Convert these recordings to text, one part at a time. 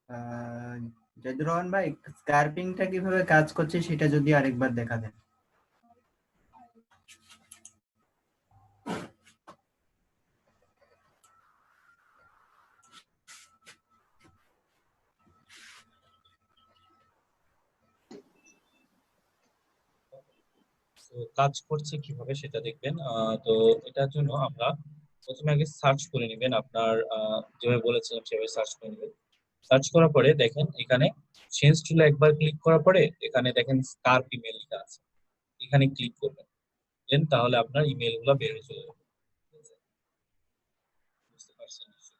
আহ, জাহিদুর রহমান ভাই, স্কার্পিংটা কিভাবে কাজ করছে সেটা যদি আরেকবার দেখা দেন। তো কাজ করছে কিভাবে সেটা দেখবেন। তো এটার জন্য আমরা প্রথমে আগে সার্চ করে নেবেন, আপনার যেভাবে বলেছিলাম সেভাবে সার্চ করে নেবেন। সার্চ করার পরে দেখেন এখানে চেঞ্জ টুলে একবার ক্লিক করার পরে এখানে দেখেন স্কার্প ইমেল লেখা আছে, এখানে ক্লিক করবেন। দেন তাহলে আপনার ইমেল গুলো বের হয়ে চলে যাবে। ঠিক আছে? বুঝতে পারছেন নিশ্চয়ই।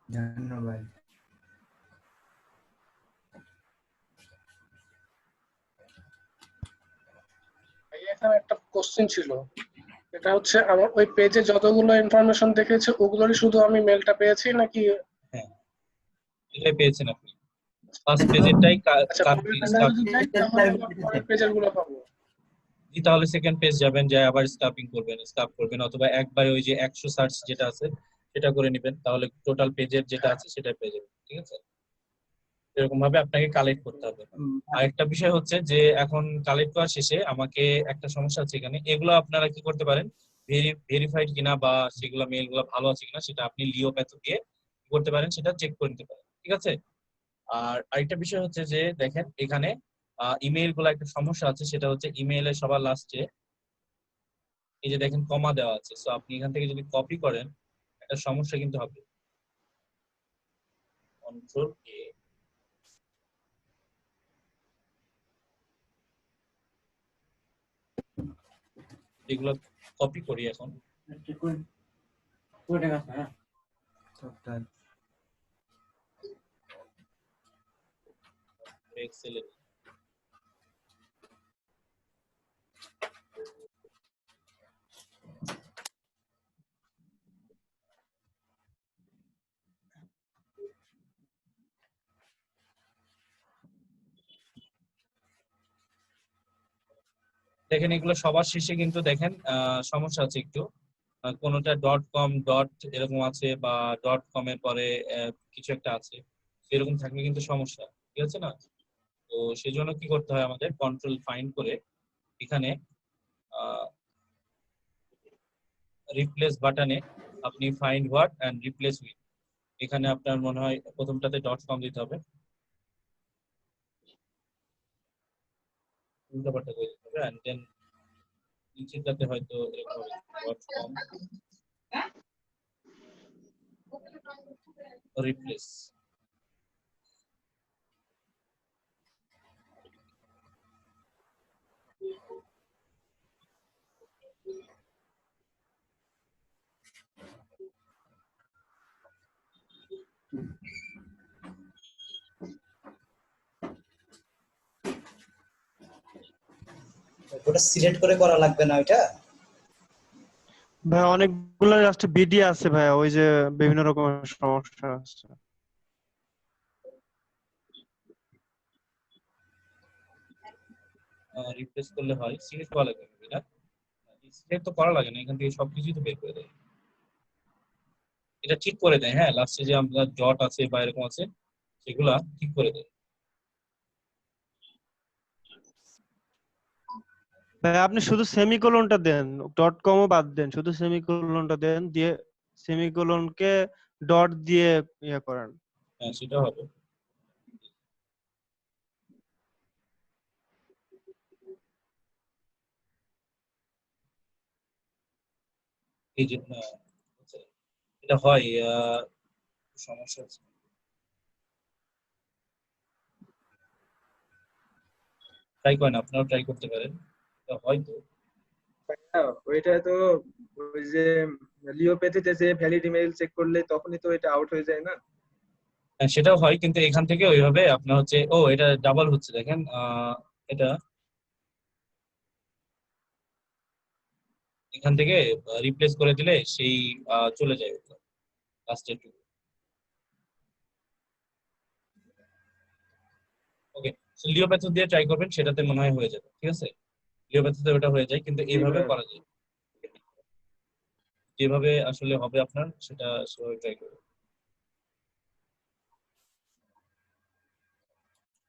ধন্যবাদ। এখানে একটা কোশ্চেন ছিল, এটা হচ্ছে আমার ওই পেজে যতগুলো ইনফরমেশন দেখেছে ওগুলোরই শুধু আমি মেলটা পেয়েছি নাকি? হ্যাঁ, এটাই পেয়েছেন আপনি। ফার্স্ট পেজেরটাই আচ্ছা, পরের পেজে যদি যাই তাহলে আবার পরের পেজের গুলো পাবো? তাহলে সেকেন্ড পেজ যাবেন, যায় আবার স্ক্রাপিং করবেন, স্ক্রাপ করবেন, অথবা একবার ওই যে 100 সার্চ যেটা আছে সেটা করে নেবেন, তাহলে টোটাল পেজের যেটা আছে সেটা পেয়ে যাবেন। ঠিক আছে? এরকম ভাবে আপনাকে কালেক্ট করতে হবে। আরেকটা বিষয় হচ্ছে যে এখন কালেক্ট করা শেষে আমাকে একটা সমস্যা আছে এখানে, এগুলো আপনারা কি করতে পারেন, ভেরিফাইড কিনা বা সেগুলো মেইল গুলো ভালো আছে কিনা সেটা আপনি লিও প্যাথ দিয়ে কি করতে পারেন, সেটা চেক করে নিতে পারেন। ঠিক আছে? আর আরেকটা বিষয় হচ্ছে যে দেখেন এখানে ইমেইল গুলো একটা সমস্যা আছে, সেটা হচ্ছে ইমেইলের সবার লাস্টে এই যে দেখেন কমা দেওয়া আছে। সো আপনি এখান থেকে যদি কপি করেন একটা সমস্যা কিন্তু হবে। কন্ট্রোল এ, এগুলো কপি করি এখন। এক্সেল দেখেন এগুলো সবার শেষে কিন্তু দেখেন সমস্যা আছে একটু। কোনোটা ডট কম ডট এরকম আছে, বা ডট কম এর পরে কিছু একটা আছে, এরকম থাকলে কিন্তু সমস্যা। ঠিক আছে না? তো সেই জন্য কি করতে হয়, আমাদের কন্ট্রোল ফাইন্ড করে এখানে রিপ্লেস বাটনে আপনি find what and replace with, এখানে আপনার মনে হয় প্রথমটাতে ডট কম দিতে হবে, উল্টাপাল্টা করে দিতে হবে, অ্যান্ড দেন নিচেরটাতে হয়তো এরকম হবে ডট কম রিপ্লেস। ওটা সিলেক্ট করে করা লাগবে না ওইটা? ভাই অনেকগুলো জাস্ট বিডি আছে ভাই, ওই যে বিভিন্ন রকমের সমস্যা আছে। রিপ্লেস করলে হয়, সিলেক্ট করা লাগে না এটা, সিলেক্ট তো করা লাগে না, এখান থেকে সবকিছুই তো বের করে দেয়, এটা ঠিক করে দেয়। হ্যাঁ, লাস্টে যে আমরা ডট আছে বা এরকম আছে সেগুলা ঠিক করে দেয়। ভাই আপনি শুধু সেমিকোলনটা দেন, ডট কমও বাদ দেন, শুধু সেমিকোলনটা দেন, দিয়ে সেমিকোলনকে ডট দিয়ে ইয়ে করেন। হ্যাঁ, সেটা হবে। এই যে আচ্ছা, এটা হয়, সমস্যা আছে, ট্রাই করেন, আপনারাও ট্রাই করতে পারেন, এটা হয়তো। ওইটা তো ওই যে লিওপ্যাথিতে যে ভ্যালিড ইমেল চেক করলে তখনই তো এটা আউট হয়ে যায় না? হ্যাঁ, সেটাও হয়, কিন্তু এখান থেকে ওইভাবে আপনার হচ্ছে, ও এটা ডাবল হচ্ছে দেখেন, এটা এখান থেকে রিপ্লেস করে দিলে সেই চলে যায় লাস্টের টুকু। ওকে, লিওপ্যাথি দিয়ে ট্রাই করবেন, সেটাতে মনে হয় হয়ে যাবে। ঠিক আছে? লিওপ্যাথিতে ওটা হয়ে যায়, কিন্তু এইভাবে করা যায়। যেভাবে আসলে হবে আপনার সেটা সেভাবে ট্রাই করবেন।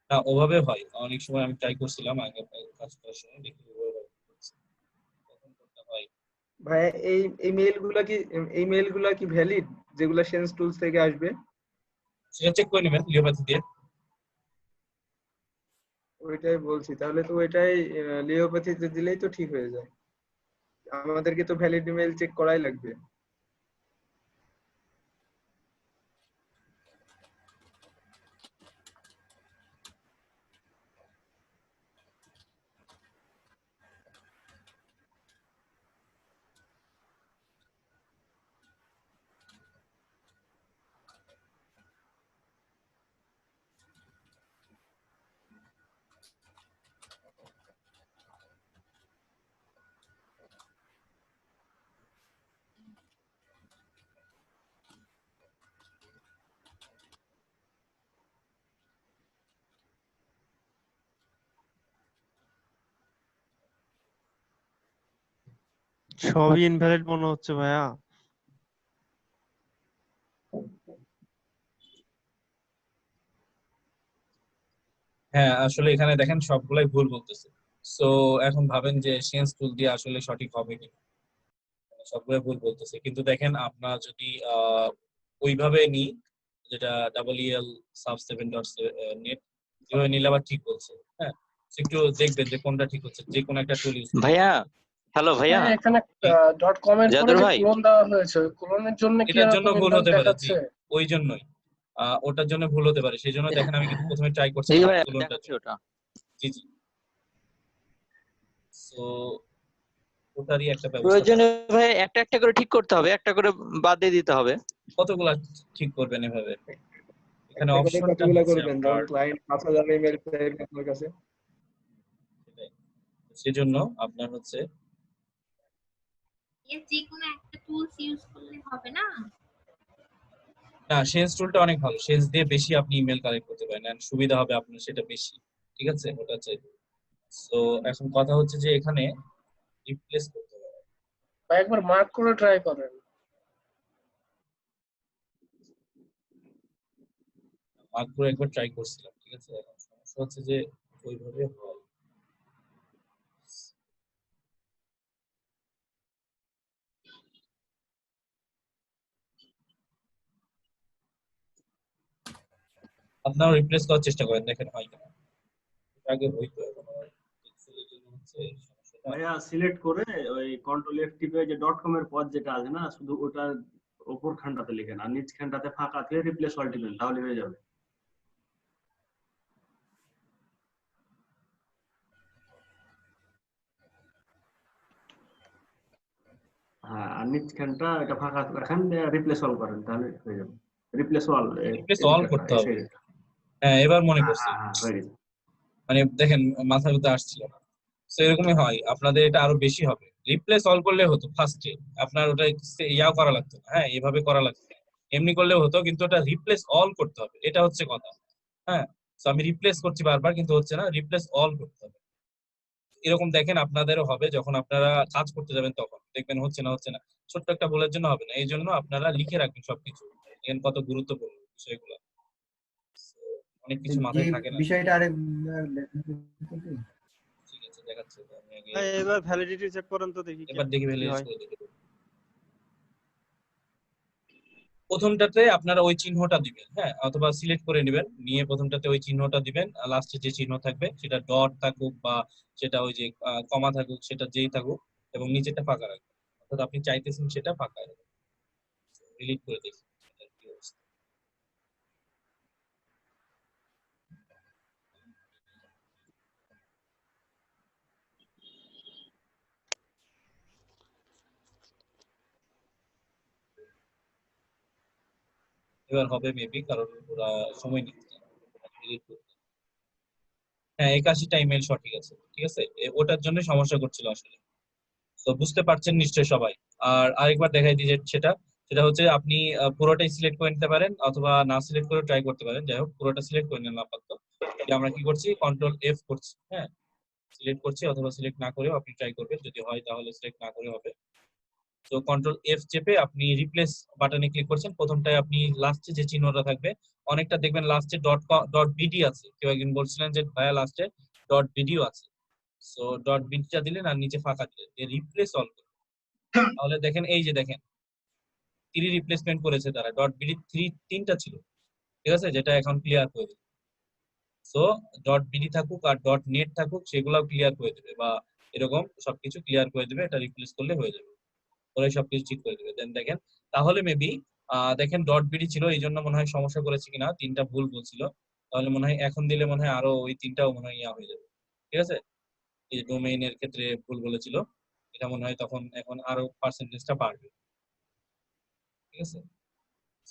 না ওভাবে হয়, অনেক সময় আমি ট্রাই করছিলাম আগে কাজ করার সময়, দেখি ওভাবে তখন কোনটা হয়। ভাইয়া এই মেইলগুলা কি ভ্যালিড, যেগুলা সেন্স টুলস থেকে আসবে? সেটা চেক করে নেবেন লিওপ্যাথি দিয়ে। ওইটাই বলছি, তাহলে তো ওইটাই লিওপ্যাথিতে দিলেই তো ঠিক হয়ে যায়। আমাদেরকে তো ভ্যালিড ইমেল চেক করাই লাগবে। সবই ইনভ্যালিড মনে হচ্ছে ভাইয়া। হ্যাঁ আসলে এখানে দেখেন সবগুলাই ভুল বলতেছে। সো এখন ভাবেন যে সেন্স টুল দিয়ে আসলে সঠিক হবে কি, সবগুলাই ভুল বলতেছে। কিন্তু দেখেন আপনার যদি ওইভাবে নিই, যেটা EL sub7.net, এভাবে নিলে আবার ঠিক বলছে। হ্যাঁ, তো একটু দেখবেন যে কোনটা ঠিক হচ্ছে, যে কোনো একটা টুল ইউজ করবেন। ভাইয়া, হ্যালো ভাইয়া, ভাই এখানে .com এর পরে জাদুর যে ভাই, ক্লোন দেওয়া হয়েছে, ক্লোনের জন্য কি এটার জন্য এরকম ভুল ইনভ্যালিড হতে পারে, জি দেখাচ্ছে? ওই জন্যই ওটার জন্য ভুল হতে পারে। সেই জন্য দেখেন আমি কিন্তু প্রথমে ট্রাই জি করছিলাম ভাই, ক্লোনটার দেখাচ্ছি জন্য। ওটা। জি জি। সো ওটারই একটা ব্যবস্থা প্রয়োজনে করা। ভাই একটা একটা করে ঠিক করতে হবে, একটা করে বাদ দিয়ে দিতে হবে। কতগুলা ঠিক করবেন এভাবে? এখানে একটা করে অপশনটা কতগুলা হচ্ছে করবেন, আপনার, যখন ক্লায়েন্ট 5000 ইমেল চাইবে আপনার কাছে? সেজন্য আপনার হচ্ছে এর যে কোনো একটা টুলস ইউজ করলে হবে না? না, সেন্স টুলটা অনেক ভালো, সেন্স দিয়ে বেশি আপনি ইমেল কালেক্ট করতে পারেন and সুবিধা হবে আপনার সেটা বেশি। ঠিক আছে, ওটা চাই। সো এখন কথা হচ্ছে যে এখানে রিপ্লেস করতে হবে। বা একবার মার্ক করে ট্রাই করেন। মাত্র একবার ট্রাই করছিলাম, ঠিক আছে। এখন সমস্যা হচ্ছে যে ওইভাবে হয়। আপনারা রিপ্লেস করার চেষ্টা করেন, দেখেন হয় কিনা। আগে হইতো, এখন এক্সেলের জন্য হচ্ছে সমস্যাটা। ভাইয়া সিলেক্ট করে ওই কন্ট্রোল এফ টিপে যে .com এর পদ যেটা আছে না, শুধু ওটার উপর খানটাতে লিখেন আর নিচ খানটাতে ফাঁকা থেকে রিপ্লেস অল টিপেন, তাহলে হয়ে যাবে। হ্যাঁ, আর নিচ খানটা এটা ফাঁকা রাখেন, রিপ্লেস অল করেন, তাহলে হয়ে যাবে। রিপ্লেস অল রিপ্লেস অল করতে হবে। হ্যাঁ এবার মনে করছি, হ্যাঁ হয়ে গেছে। মানে দেখেন মাথার মধ্যে আসছিল না। তো এরকমই হয়, আপনাদের এটা আরো বেশি হবে। রিপ্লেস অল করলে হতো ফার্স্টে, আপনার ওটা ইয়া করা লাগতো না, হ্যাঁ এভাবে করা লাগতো না। এমনি করলেও হতো, কিন্তু ওটা রিপ্লেস অল করতে হবে, এটা হচ্ছে কথা। হ্যাঁ, তো আমি রিপ্লেস করছি বারবার কিন্তু হচ্ছে না, রিপ্লেস অল করতে হবে। এরকম দেখেন আপনাদেরও হবে, যখন আপনারা কাজ করতে যাবেন তখন দেখবেন হচ্ছে না হচ্ছে না, ছোট্ট একটা ভুলের জন্য হবে না। এই জন্য আপনারা লিখে রাখবেন সবকিছু, দেখেন কত গুরুত্বপূর্ণ বিষয়গুলো। অনেক কিছু যে মাথায় থাকে না। বিষয়টা আরেকবার লেখা যেত কি? ঠিক আছে, দেখাচ্ছে তো আমি আগে ভাই এবার ভ্যালিডিটি চেক করেন তো দেখি এবার দেখি কি ভ্যালিডেট হয়। করে দেখি। প্রথমটাতে আপনারা ওই চিহ্নটা দিবেন, হ্যাঁ, অথবা সিলেক্ট করে নেবেন, নিয়ে প্রথমটাতে ওই চিহ্নটা দিবেন, লাস্টে যে চিহ্ন থাকবে সেটা ডট থাকুক বা সেটা ওই যে কমা থাকুক, সেটা যেই থাকুক, এবং নিচেরটা ফাঁকা রাখবেন, অর্থাৎ আপনি চাইতেছেন সেটা ফাঁকা রাখবেন। ডিলিট করে দেখি এটার কি অবস্থা। এবার হবে মেবি, কারণ ওরা সময় নিচ্ছে ডিলিট করতে। হ্যাঁ 81টা ইমেল সঠিক আছে, ঠিক আছে, ওটার জন্য সমস্যা করছিল আসলে। তো বুঝতে পারছেন নিশ্চয়ই সবাই। আর আরেকবার দেখাই দিই যে সেটা সেটা হচ্ছে আপনি পুরোটাই সিলেক্ট করে নিতে পারেন, অথবা না সিলেক্ট করে ট্রাই করতে পারেন। যাই হোক, পুরোটা সিলেক্ট করে নিলাম আপাতত। যে আমরা কি করছি, কন্ট্রোল এফ করছি, হ্যাঁ সিলেক্ট করছি, অথবা সিলেক্ট না করেও আপনি ট্রাই করবেন, যদি হয় তাহলে সিলেক্ট না করে হবে। তো কন্ট্রোল এফ চেপে আপনি রিপ্লেস বাটনে ক্লিক করছেন, প্রথমটায় আপনি লাস্টে যে চিহ্নটা থাকবে, অনেকটা দেখবেন লাস্টে ডট বিডি আছে, কেউ একজন বলছিলেন যে ভাইয়া লাস্টে ডট বিডিও আছে, সো ডট বিডিটা দিলেন আর নিচে ফাঁকা দিলেন, রিপ্লেস অল করুন। তাহলে দেখেন এই যে দেখেন 3 রিপ্লেসমেন্ট করেছে তারা, ডট বিডি 3টা ছিল, ঠিক আছে, যেটা এখন ক্লিয়ার করে দিবে। সো ডট বিডি থাকুক আর ডট নেট থাকুক সেগুলাও ক্লিয়ার করে দেবে, বা এরকম সবকিছু ক্লিয়ার করে দেবে, এটা রিপ্লেস করলে হয়ে যাবে, ওরাই সবকিছু ঠিক করে দেবে। দেন দেখেন তাহলে মেবি দেখেন ডট বিডি ছিল এই জন্য মনে হয় সমস্যা করেছে কিনা, 3টা ভুল বলছিল, তাহলে মনে হয় এখন দিলে মনে হয় আরো ওই 3টাও মনে হয় ইয়া হয়ে যাবে, ঠিক আছে। এই ডোমেইনের ক্ষেত্রে ভুল বলেছিল, এটা মনে হয় তখন এখন আরো পার্সেন্টেজটা বাড়বে, ঠিক আছে।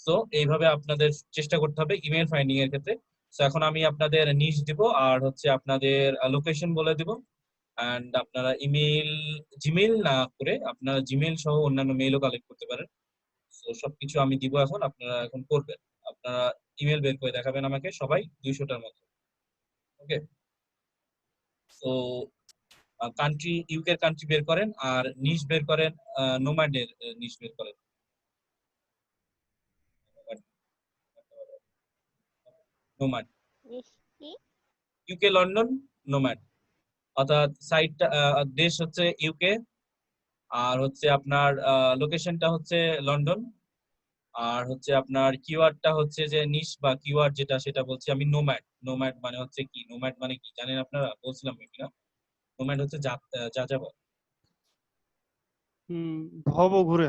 সো এইভাবে আপনাদের চেষ্টা করতে হবে ইমেল ফাইন্ডিং এর ক্ষেত্রে। সো এখন আমি আপনাদের নিচ দিব আর হচ্ছে আপনাদের লোকেশন বলে দিব, এন্ড আপনারা ইমেল জিমেইল না করে আপনারা জিমেইল সহ অন্যান্য মেইলও কালেক্ট করতে পারেন। তো সবকিছু আমি দিব, এখন আপনারা এখন করবেন, আপনারা ইমেল বের করে দেখাবেন আমাকে সবাই 200টার মতো। ওকে, তো কান্ট্রি ইউকে কান্ট্রি বের করেন আর নিশ বের করেন, নোম্যাডের নিশ বের করেন, নোম্যাড ইউকে লন্ডন নোম্যাড, অর্থাৎ সাইটটা দেশ হচ্ছে ইউকে আর হচ্ছে আপনার লোকেশনটা হচ্ছে লন্ডন, আর হচ্ছে আপনার কিওয়ার্ডটা হচ্ছে যে নিশ বা কিওয়ার্ড যেটা সেটা বলছি আমি নোম্যাড। নোম্যাড মানে হচ্ছে কি, নোম্যাড মানে কি জানেন আপনারা, বলছিলাম কিনা, নোম্যাড হচ্ছে যাযাবর। ভব ঘুরে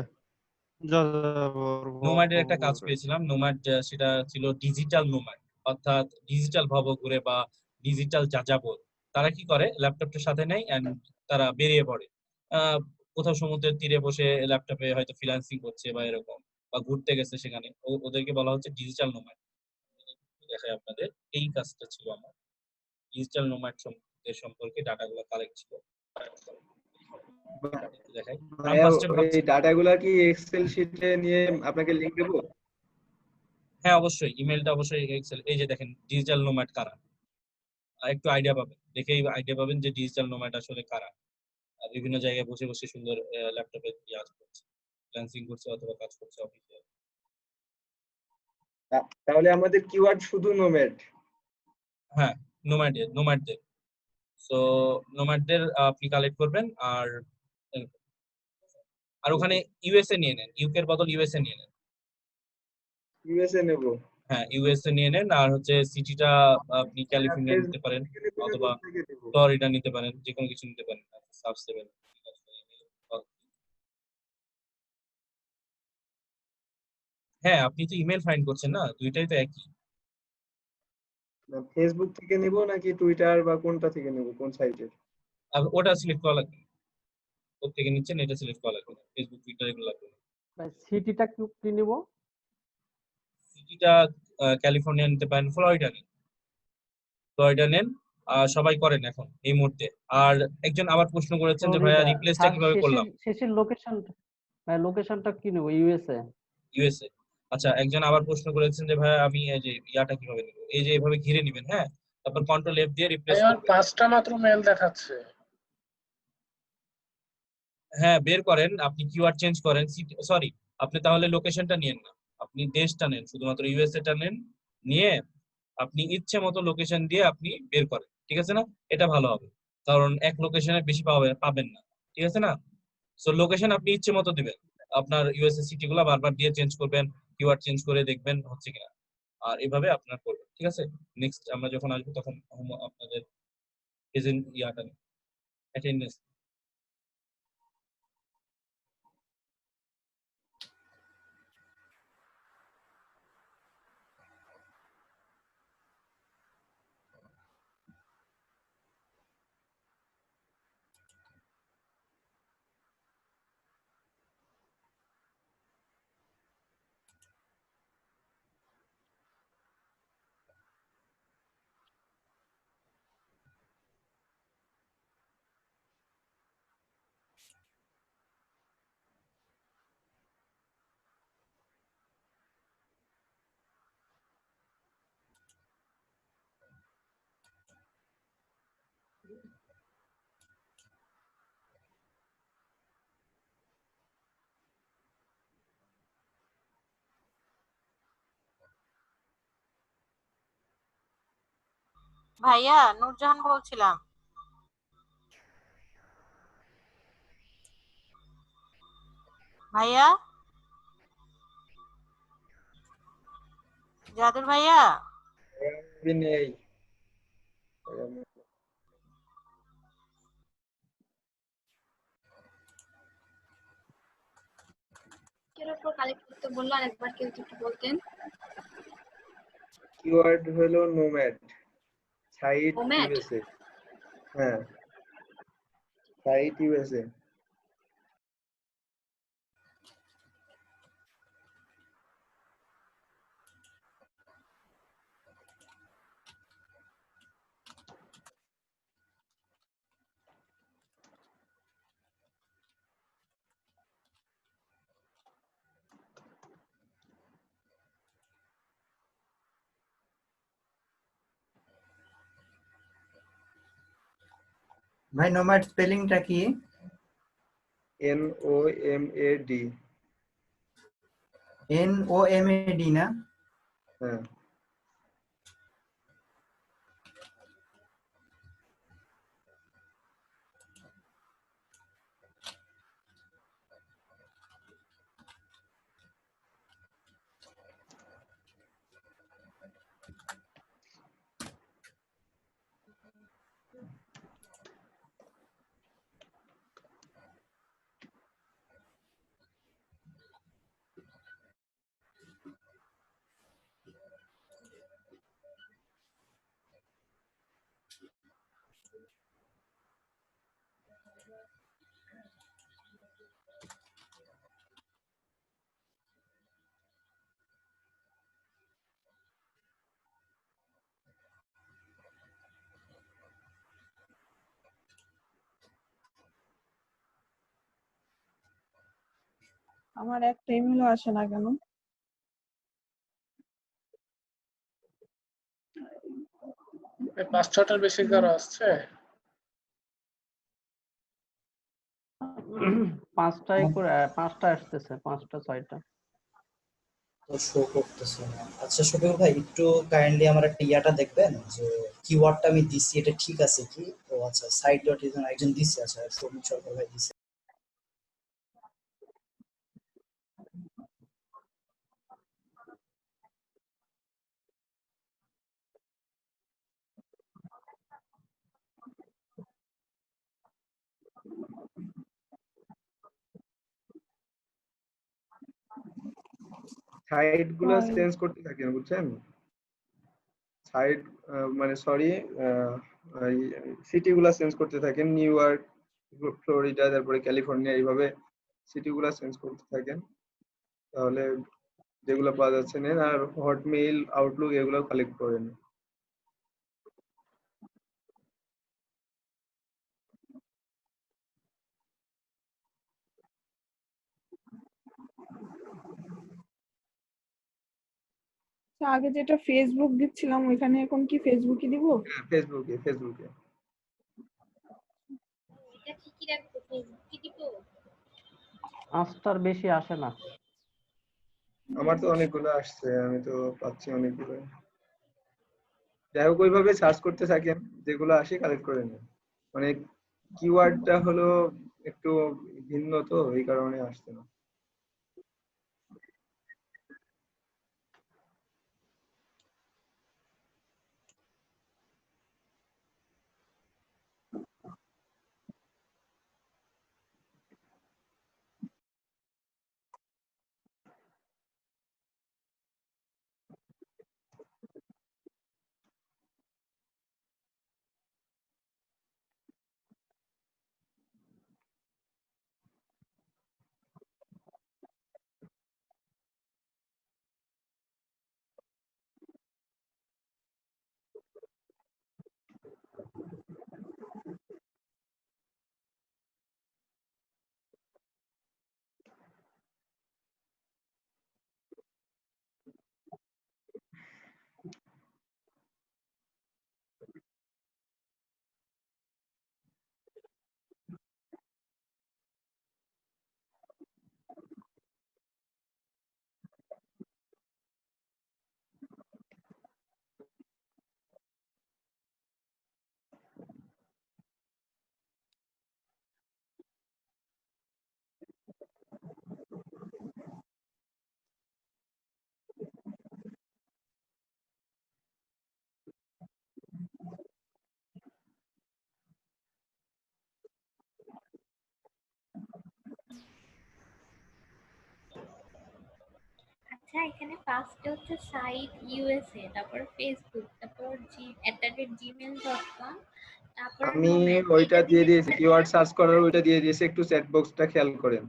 যাযাবর, নোম্যাডের একটা কাজ ঘুরে। পেয়েছিলাম, নোম্যাড সেটা ছিল ডিজিটাল নোম্যাড, অর্থাৎ ডিজিটাল ভবঘুরে বা ডিজিটাল যাযাবর। তারা কি করে, ল্যাপটপটার সাথে নেয় এন্ড তারা বেরিয়ে পড়ে, আহ, কোথাও সমুদ্রের তীরে বসে ল্যাপটপে হয়তো ফ্রিল্যান্সিং করছে বা এরকম, বা ঘুরতে গেছে সেখানে, ওদেরকে বলা হচ্ছে ডিজিটাল নোম্যাড। দেখায় আপনাদের এই কাজটা ছিল আমার, ডিজিটাল নোম্যাড সম্পর্কে ডাটাগুলো কালেক্ট ছিল, দেখাই। আমি ভাইয়া ফার্স্ট টাইম এই ভাবছি, ডাটাগুলা কি এক্সেল শিটে নিয়ে আপনাকে লিংক দেবো? হ্যাঁ অবশ্যই ইমেলটা অবশ্যই এক্সেল, এই যে দেখেন ডিজিটাল নোম্যাড কারা, একটু আইডিয়া পাবেন, দেখেই আইডিয়া পাবেন যে ডিজিটাল নোম্যাড আসলে কারা। বিভিন্ন জায়গায় বসে বসে সুন্দর ল্যাপটপে কাজ করছে, ফ্রিল্যান্সিং করছে অথবা কাজ করছে অফিসে। তাহলে আমাদের কিওয়ার্ড শুধু নোম্যাড। হ্যাঁ, নোম্যাডদের, সো নোম্যাডদের আপনি কালেক্ট করবেন আর আর ওখানে ইউএসএ নিয়ে নেন, ইউকে এর বদল ইউএসএ নিয়ে নেন। ইউএসএ নেব। হ্যাঁ ইউএসএ নিয়ে নেন, আর হচ্ছে সিটিটা আপনি ক্যালিফোর্নিয়া নিতে ফেসবুক পারেন থেকে নেবো না অথবা কোথা থেকে নেবো? ফ্লোরিডা নিতে পারেন, যে কোনো কিছু নিতে পারেন, সাব 7। হ্যাঁ আপনি তো ইমেল ফাইন্ড করছেন না, দুইটাই তো একই। ফেসবুক থেকে নেব নাকি টুইটার বা কোনটা থেকে নেব, কোন সাইটের? ওটা সিলেক্ট করা লাগবে, ওর থেকে নিচ্ছেন এটা সিলেক্ট করা লাগবে, ফেসবুক টুইটার এগুলো লাগবে না। সিটিটা কি নিব? সিটিটা ক্যালিফোর্নিয়া নিতে পারেন, ফ্লোরিডা নেন, ফ্লোরিডা নেন, সবাই করেন এখন এই মুহূর্তে। আর একজন আবার প্রশ্ন করেছেন যে ভাইয়া ফ্লোরিডা রিপ্লেসটা কিভাবে করলাম, শেষের লোকেশনটা কি নেব? ইউএসএ। ইউএসএ। আচ্ছা একজন আবার প্রশ্ন করেছেন যে ভাইয়া আমি এই যে ইয়াটা কিভাবে নিব, এই যে এভাবে ঘিরে নেবেন, হ্যাঁ, তারপর কন্ট্রোল এফ দিয়ে রিপ্লেস ভাইয়া করবেন। 5টা মাত্র মেল দেখাচ্ছে। হ্যাঁ বের করেন, আপনি কিওয়ার্ড চেঞ্জ করেন, সরি আপনি তাহলে লোকেশনটা নিয়েন না, আপনি দেশটা নেন, শুধুমাত্র ইউএসএ টা নেন, নিয়ে আপনি ইচ্ছে মতো লোকেশন দিয়ে আপনি বের করেন, ঠিক আছে না, এটা ভালো হবে, কারণ এক লোকেশনে বেশি পাবেন না, ঠিক আছে না। সো লোকেশন আপনি ইচ্ছে মতো দিবেন, আপনার ইউএসএ সিটি গুলা বারবার দিয়ে চেঞ্জ করবেন, কিওয়ার্ড চেঞ্জ করে দেখবেন হচ্ছে কিনা, আর এভাবে আপনার করবেন, ঠিক আছে। নেক্সট আমরা যখন আসবো তখন আপনাদের প্রেজেন্ট ইয়াটা অ্যাটেন্ডেন্স ভাইয়া নূরজাহান বলছিলাম। ভাইয়া, জাদুর ভাইয়া। আমি নেই। এর উপর কালেক্ট করতে বললো, আরেকবার কেউ যদি একটু বলতেন। কিওয়ার্ড হলো নোম্যাড, সাইট নোম্যাড? ইউএসএ। হ্যাঁ, সাইট ইউএসএ। ভাই নোম্যাড স্পেলিংটা কি? NOMAD। NOMAD না? হ্যাঁ। আমার একটা ইমেলও আসে না কেন? এই 5-6টার বেশি কারো আসছে? 5টাই করে 5টা আসতেছে, 5টা 6টা। তো শো করতেছে না। আচ্ছা শফিকুল ভাই, একটু কাইন্ডলি আমার একটা ইয়াটা দেখবেন যে কিওয়ার্ডটা আমি দিচ্ছি এটা ঠিক আছে কি? ও আচ্ছা, সাইট ডট একজন দিচ্ছে, আচ্ছা সৌমিক সরকার ভাই দিচ্ছে। সাইট গুলো চেঞ্জ করতে থাকেন, বুঝছেন? সাইট মানে সরি, সিটি গুলা চেঞ্জ করতে থাকেন। নিউ ইয়র্ক, ফ্লোরিডা, তারপরে ক্যালিফোর্নিয়া, এইভাবে সিটি গুলা চেঞ্জ করতে থাকেন। তাহলে যেগুলো পাওয়া যাচ্ছে নেন। আর হটমেইল, আউটলুক এগুলো কালেক্ট করেন। আগে যেটা ফেসবুক দিচ্ছিলাম ওইখানে এখন কি ফেসবুকই দিব? হ্যাঁ, ফেসবুকে। এটা ঠিকই রাখবো, ফেসবুক কি দিব? 5টার বেশি আসে না। আমার তো অনেকগুলো আসছে, আমি তো পাচ্ছি অনেকগুলো। যাই হোক, ওইভাবে সার্চ করতে থাকেন, যেগুলো আসে কালেক্ট করে নেন। মানে কিওয়ার্ডটা হলো একটু ভিন্ন, তো এই কারণে আসছে না। আচ্ছা এখানে ফার্স্টে হচ্ছে সাইট ইউএসএ, তারপর ফেসবুক, তারপর gmail.com, তারপর আমি নোম্যাড, ওইটা এটা দিয়ে দিলে দিয়েছি, কিওয়ার্ড সার্চ করার ওইটা দিয়ে দিয়েছি, একটু চ্যাট বক্সটা খেয়াল করেন।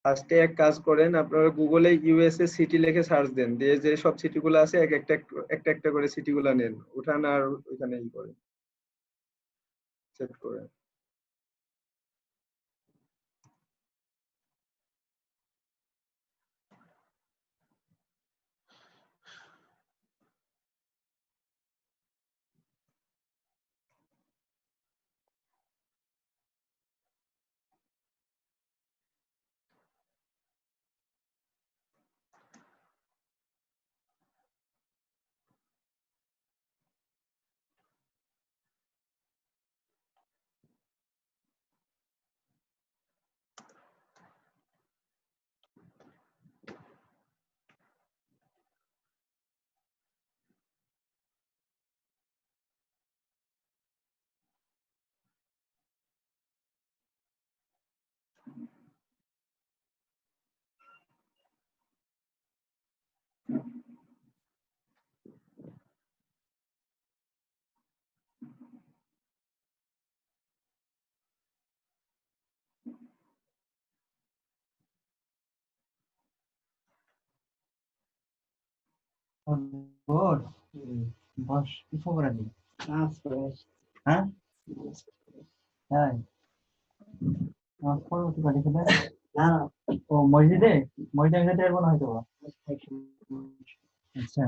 ফার্স্টে এক কাজ করেন, আপনারা গুগলে ইউএসএ সিটি লিখে সার্চ দেন, দিয়ে যে সব সিটিগুলো আছে এক একটা একটা একটা করে সিটিগুলো নেন, উঠান আর ওইখানে ই করেন, সেট করেন। ওর বস কি খবর আছে? হ্যাঁ হ্যাঁ নামাজ পড়ো কি বাড়ি খেলে? ও মসজিদে মসজিদে আমি যেতে পারবো না হয়তো। আচ্ছা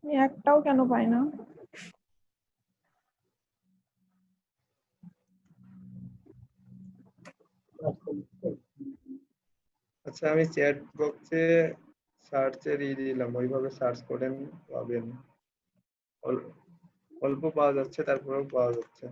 আমি একটাও কেন পাই না? আচ্ছা আমি চ্যাট বক্সে সার্চের দিলাম, ওইভাবে সার্চ করেন, পাবেন। অল্প পাওয়া যাচ্ছে, তারপরেও পাওয়া যাচ্ছে।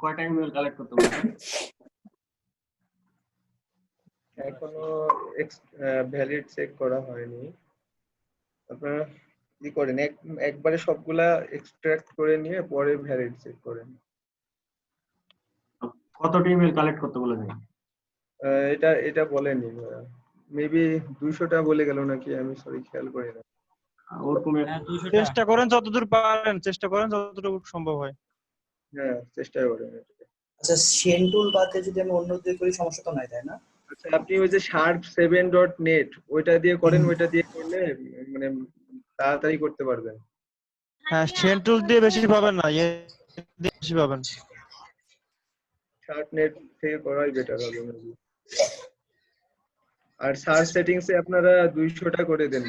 কয়টা ইমেল কালেক্ট করতে বলছেন? এখনো ভ্যালিড চেক করা হয়নি। আপনারা কি করেন, একবারে সবগুলা এক্সট্রাক্ট করে নিয়ে পরে ভ্যালিড চেক করেন। কতটা ইমেল কালেক্ট করতে বলেছেন? এটা এটা বলেনি, মেবি 200টা বলে গেল নাকি, আমি সরি খেয়াল করি না। ওরকম চেষ্টা করেন যতদূর পারেন, চেষ্টা করেন যতটুকু সম্ভব হয়। হ্যাঁ চেষ্টা করেন। আচ্ছা সেন্টুল বাদে যদি আমি অন্য দিয়ে করি সমস্যা তো নাই, তাই না? আচ্ছা আপনি ওই যে sharp7.net ওইটা দিয়ে করেন, ওইটা দিয়ে করলে মানে তাড়াতাড়ি করতে পারবেন। হ্যাঁ সেন্ড টুল দিয়ে বেশি পাবেন না, ইয়ে দিয়ে বেশি পাবেন। শার্টনেট থেকে করাই বেটার হবে maybe। আর সার্চ সেটিংসে আপনারা 200টা করে দেন,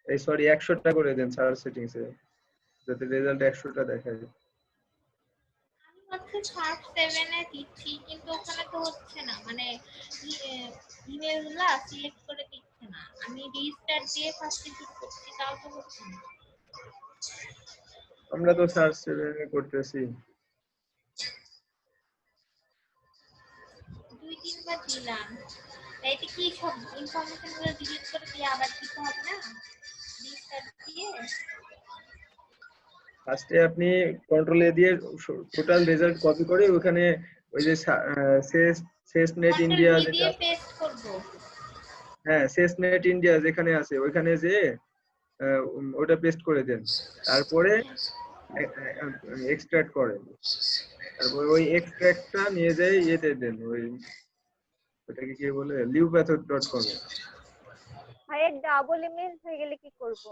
এই সরি 100টা করে দেন সার্চ সেটিংসে, যাতে রেজাল্ট 100টা দেখায়। হচ্ছে শার্প 7 এ দিচ্ছি কিন্তু ওখানে তো হচ্ছে না, মানে ইমেল গুলা সিলেক্ট করে দিচ্ছে না। আমি রিস্টার্ট দিয়ে ফার্স্টে শুরু করছি, তাও তো হচ্ছে না। আমরা তো সার্চ 7 করতেছি। 2-3 বার দিলাম। এটা কি সব ইনফরমেশন গুলো ডিলিট করে দিয়ে আবার দিতে হবে না? রিস্টার্ট দিয়ে ফার্স্টে আপনি কন্ট্রোল এ দিয়ে টোটাল রেজাল্ট কপি করে ওখানে ওই যে শেষ নেট কন্ট্রোল ইন্ডিয়া ভি যেটা, দিয়ে পেস্ট করব। হ্যাঁ শেষ নেট ইন্ডিয়া যেখানে আছে ওইখানে যে ওটা পেস্ট করে দেন, তারপরে এক্সট্রাক্ট করেন, তারপর ওই এক্সট্রাক্টটা নিয়ে যাই ইয়েতে দেন, ওই ওটাকে কি বলে liupathoc.com এ। ভাইয়া ডাবল ইমেল হয়ে গেলে কি করব?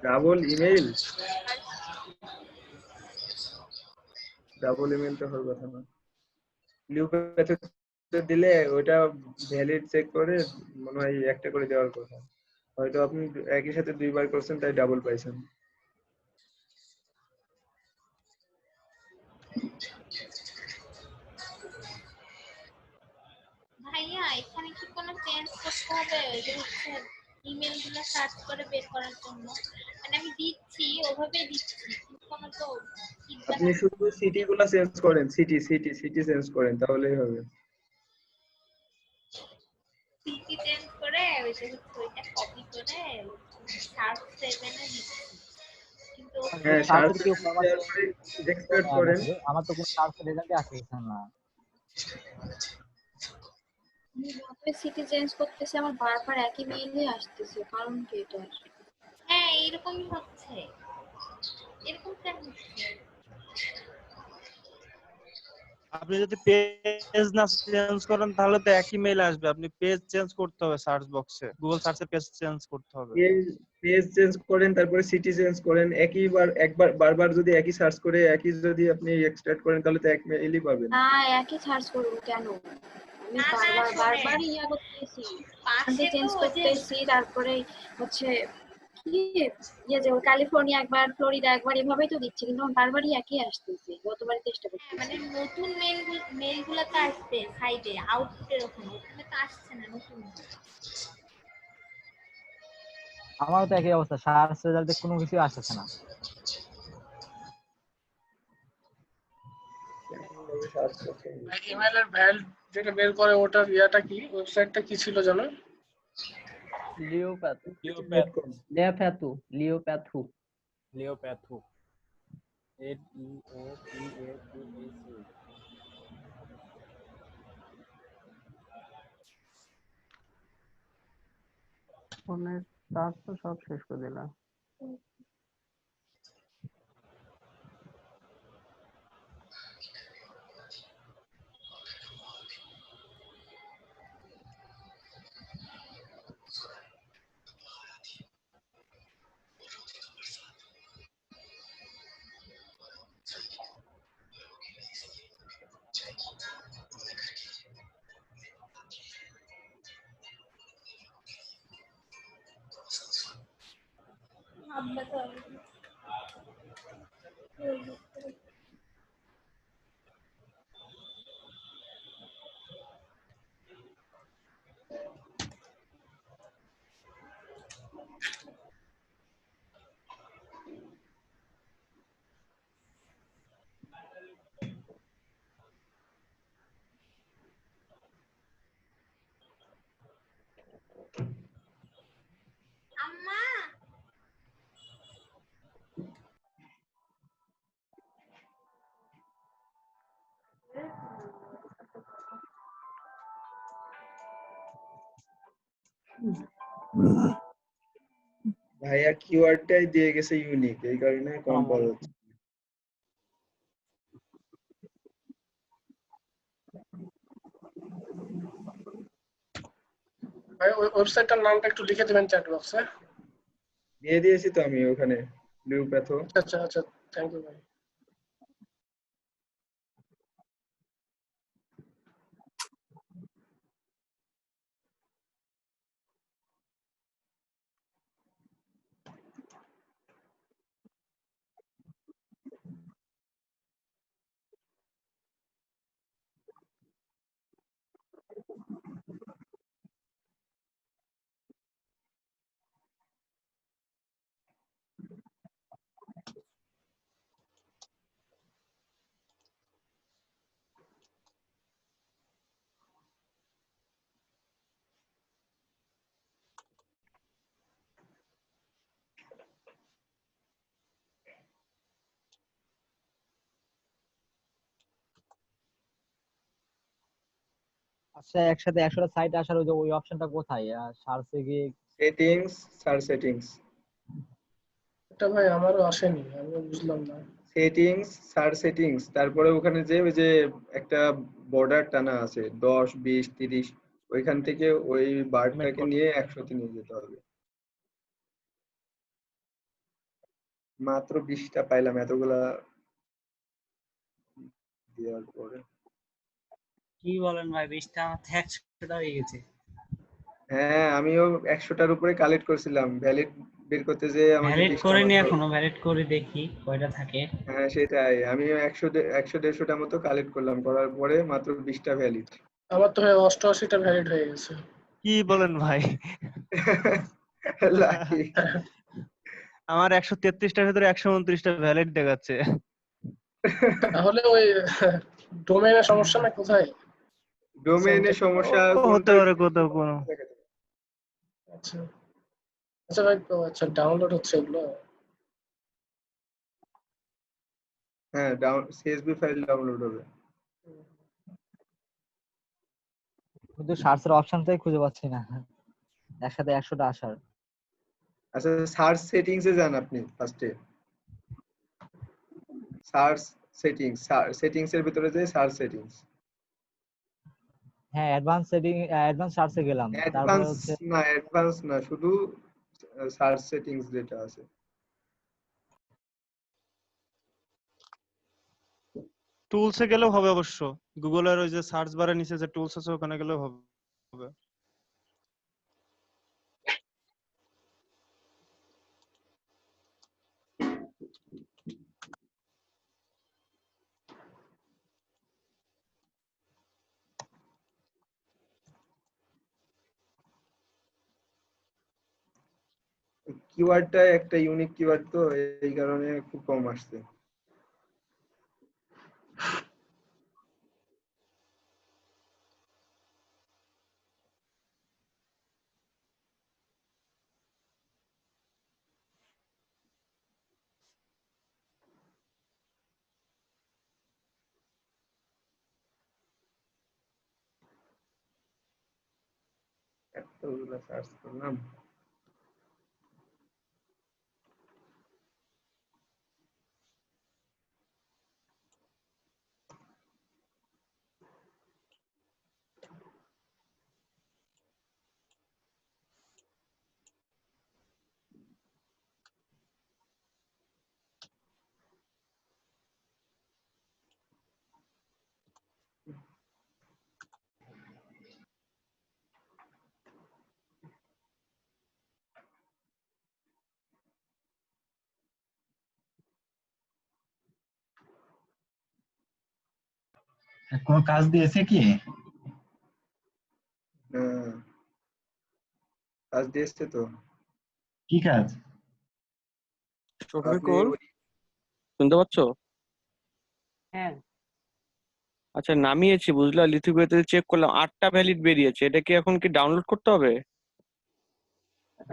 ডাবল ইমেল তো হওয়ার কথা না। লিউপ্যাথিক দিলে ওটা ভ্যালিড চেক করে মনে হয় একটা করে দেওয়ার কথা, হয়তো আপনি একই সাথে 2বার করছেন তাই ডাবল পাইছেন। ভাইয়া এখানে কি কোনো চেঞ্জ করতে হবে? ওই যে হচ্ছে ইমেল গুলো সার্চ করে বের করার জন্য, মানে আমি দিচ্ছি ওভাবে দিচ্ছি কিন্তু কোনো তো আপনি শুধু সিটি গুলা চেঞ্জ করেন, সিটি চেঞ্জ করেন তাহলেই হবে। সিটি চেঞ্জ করে ওই যে হচ্ছে ওইটা কপি করে শার্প 7 এ দিচ্ছি কিন্তু হ্যাঁ সার্চ সার্চ কি ফরম্যাট করে এক্সট্রাক্ট করেন। আমার তো কোনো সার্চ রেজাল্টই আসছে না। আমি সিটি চেঞ্জ করতেছি, আমার বারবার একই মেইলই আসতেছে, কারণ কি এটা? হ্যাঁ এরকমই হচ্ছে, এরকম কেন হচ্ছে? আপনি যদি পেজ না চেঞ্জ করেন তাহলে তো একই মেইল আসবে, আপনি পেজ চেঞ্জ করতে হবে, সার্চ বক্সে গুগল সার্চে পেজ চেঞ্জ করতে হবে। পেজ চেঞ্জ করেন, তারপরে সিটি চেঞ্জ করেন, একবার বারবার যদি একই সার্চ করে একই যদি আপনি এক্সট্রাক্ট করেন তাহলে তো এক মেইলই পাবেন। না একই সার্চ করব কেন? আমি বারবার ইয়া করতেছি, পাশে চেঞ্জ করতেছি, তারপরে হচ্ছে কি ইয়ে যে ক্যালিফোর্নিয়া একবার, ফ্লোরিডা একবার, এভাবেই তো দিচ্ছি কিন্তু বারবারই একই আসতেছে, গতবারই চেষ্টা করতেছি। মানে নতুন মেইলগুলো তো আসবে সাইডে আউটপুটের ওখানে তো আসছে না নতুন। আমারও তো একই অবস্থা, সার্চ রেজাল্টে কোনো কিছু আসছে না। ইমেলের ভ্যাল যেটা বের করে ওটার ইয়াটা কি, ওয়েবসাইটটা কি ছিল জানো? লিওপ্যাথু ফোনের চার্জ তো সব শেষ করে দিলাম। আম্মা ভাইয়া কিওয়ার্ডটাই দিয়ে গেছে ইউনিক, এই কারণে কম পাওয়া যাচ্ছে। ভাই ওই ওয়েবসাইটটার নামটা একটু লিখে দিবেন চ্যাট বক্সে। দিয়ে দিয়েছি তো আমি ওখানে ব্লু প্যাথো। আচ্ছা আচ্ছা, থ্যাংক ইউ ভাই। আচ্ছা একসাথে 100টা সাইট আসার ওই যে ওই অপশনটা কোথায়? সার্চে গিয়ে সেটিংস, সার্চ সেটিংস, এটা ভাই আমারও আসেনি, আমি বুঝলাম না। সেটিংস, সার্চ সেটিংস, তারপরে ওখানে যে ওই যে একটা বর্ডার টানা আছে 10, 20, 30, ওইখান থেকে ওই বারটাকে নিয়ে 100-তে নিয়ে যেতে হবে। মাত্র 20টা পাইলাম এতগুলা দেওয়ার পরে। কি বলেন ভাই, 20টা আমার তো 100টা হয়ে গেছে। হ্যাঁ আমিও 100টার উপরে কালেক্ট করছিলাম, ভ্যালিড বের করতে যে আমাকে ভ্যালিড 20টা করিনি মাত্র। এখনো, ভ্যালিড করে দেখি কয়টা থাকে। হ্যাঁ সেটাই, আমিও 100-150টা মতো কালেক্ট করলাম, করার পরে মাত্র 20টা ভ্যালিড। আমার তো ভাই 88টা ভ্যালিড হয়ে গেছে। কি বলেন ভাই? লাকি। আমার 133টার ভিতরে 129টা ভ্যালিড দেখাচ্ছে। তাহলে ওই ডোমেইনের সমস্যা না কোথায়? ডোমেইনের সমস্যা হতে পারে কোথাও কোনো। আচ্ছা আচ্ছা ভাই, আচ্ছা ডাউনলোড হচ্ছে এগুলো। হ্যাঁ সিএসভি ফাইল ডাউনলোড হবে। কিন্তু সার্চের অপশনটাই খুঁজে পাচ্ছি না একসাথে 100টা আসার। আচ্ছা সার্চ সেটিংসে যান আপনি ফার্স্টে, সার্চ সেটিংস, সেটিংসের ভিতরে যে সার্চ সেটিংস, হ্যাঁ অ্যাডভান্স সেটিং, অ্যাডভান্স সার্চে গেলাম, তারপরে হচ্ছে অ্যাডভান্স না শুধু সার্চ সেটিংস যেটা আছে। টুলসে গেলেও হবে অবশ্য, গুগলের ওই যে সার্চ বারের নিচে যে টুলস আছে ওখানে গেলেও হবে। কিওয়ার্ডটা একটা ইউনিক কিওয়ার্ড তো এই কারণে খুব কম আসছে। এতগুলো সার্চ করলাম। কোনো কাজ দিয়েছে কি? কাজ দিয়েছে তো। কি কাজ? শফিকুল শুনতে পাচ্ছ? হ্যাঁ আচ্ছা নামিয়েছি বুঝলা, লিথুকুয়েতে চেক করলাম 8টা ভ্যালিড বেরিয়েছে, এটা কি এখন কি ডাউনলোড করতে হবে?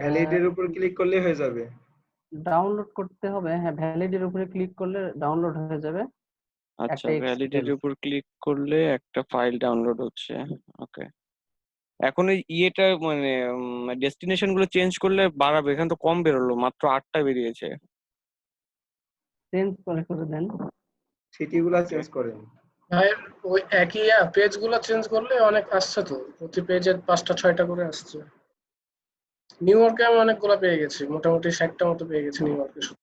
ভ্যালিডের উপর ক্লিক করলে হয়ে যাবে। ডাউনলোড করতে হবে, হ্যাঁ ভ্যালিডের উপরে ক্লিক করলে ডাউনলোড হয়ে যাবে। আচ্ছা একটা ভ্যালিডের এক্সপেন্স উপর ক্লিক করলে একটা ফাইল ডাউনলোড হচ্ছে। ওকে, এখন এই ইয়েটা মানে ডেস্টিনেশন গুলো চেঞ্জ করলে বাড়াবে, এখানে তো কম বেরোলো, মাত্র 8টা বেরিয়েছে। চেঞ্জ করে দেন। সিটিগুলো চেঞ্জ করেন ভাই ওই একই পেজগুলো চেঞ্জ করলে অনেক আসছে তো, প্রতি পেজে 5টা 6টা করে আসছে। নিউ ইয়র্কে আমি অনেকগুলো পেয়ে গেছি, মোটামুটি 60টা মতো পেয়ে গেছি নিউ ইয়র্কে শুধু।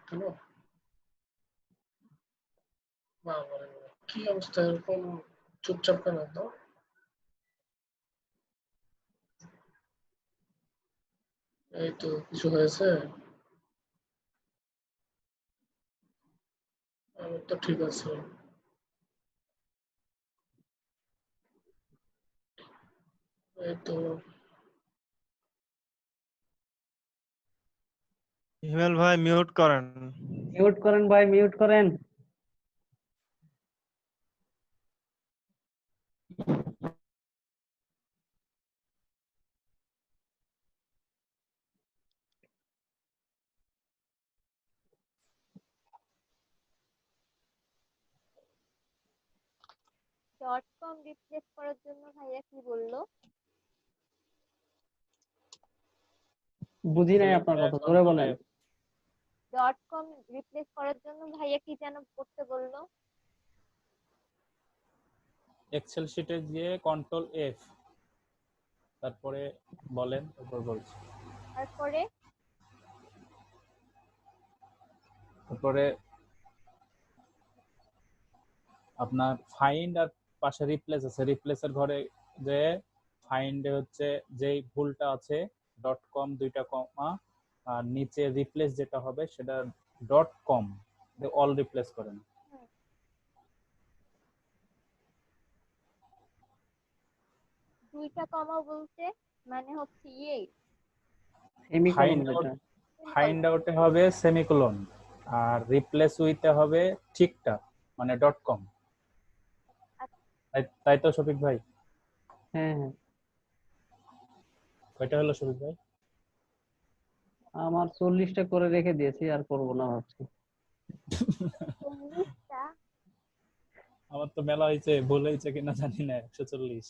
হ্যালো, বাবারে বাবা, কি অবস্থা, এরকম চুপচাপ কেন তো? এই তো কিছু হয়েছে? আমার তো ঠিক আছে। এই তো হিমেল ভাই মিউট করেন। মিউট করেন ভাই, মিউট করেন। .com রিপ্লেস করার জন্য ভাইয়া কি বললো? বুঝি নাই আপনার কথা, জোরে বলেন। .com রিপ্লেস করার জন্য ভাইয়া কি যেন করতে বললো? এক্সেল শিটে গিয়ে কন্ট্রোল এফ, তারপরে বলেন, তারপর বলছি। তারপরে আপনার ফাইন্ড আর পাশে রিপ্লেস আছে, রিপ্লেসের ঘরে যে ফাইন্ডে হচ্ছে যেই ভুলটা আছে .com দুইটা কমা, আর নিচে রিপ্লেস যেটা হবে সেটা .com অল রিপ্লেস করেন। দুইটা কমা বলতে মানে হচ্ছে ফাইন্ড আউটে হবে সেমিকোলন, আর রিপ্লেস উইথে হবে ঠিকটা মানে .com। তাই তো শফিক ভাই? হ্যাঁ হ্যাঁ। কয়টা হলো শফিক ভাই? আমার 40টা করে রেখে দিয়েছি, আর করবো না ভাবছি। আমার তো মেলা হয়েছে, ভুল হয়েছে কিনা জানি না, 140।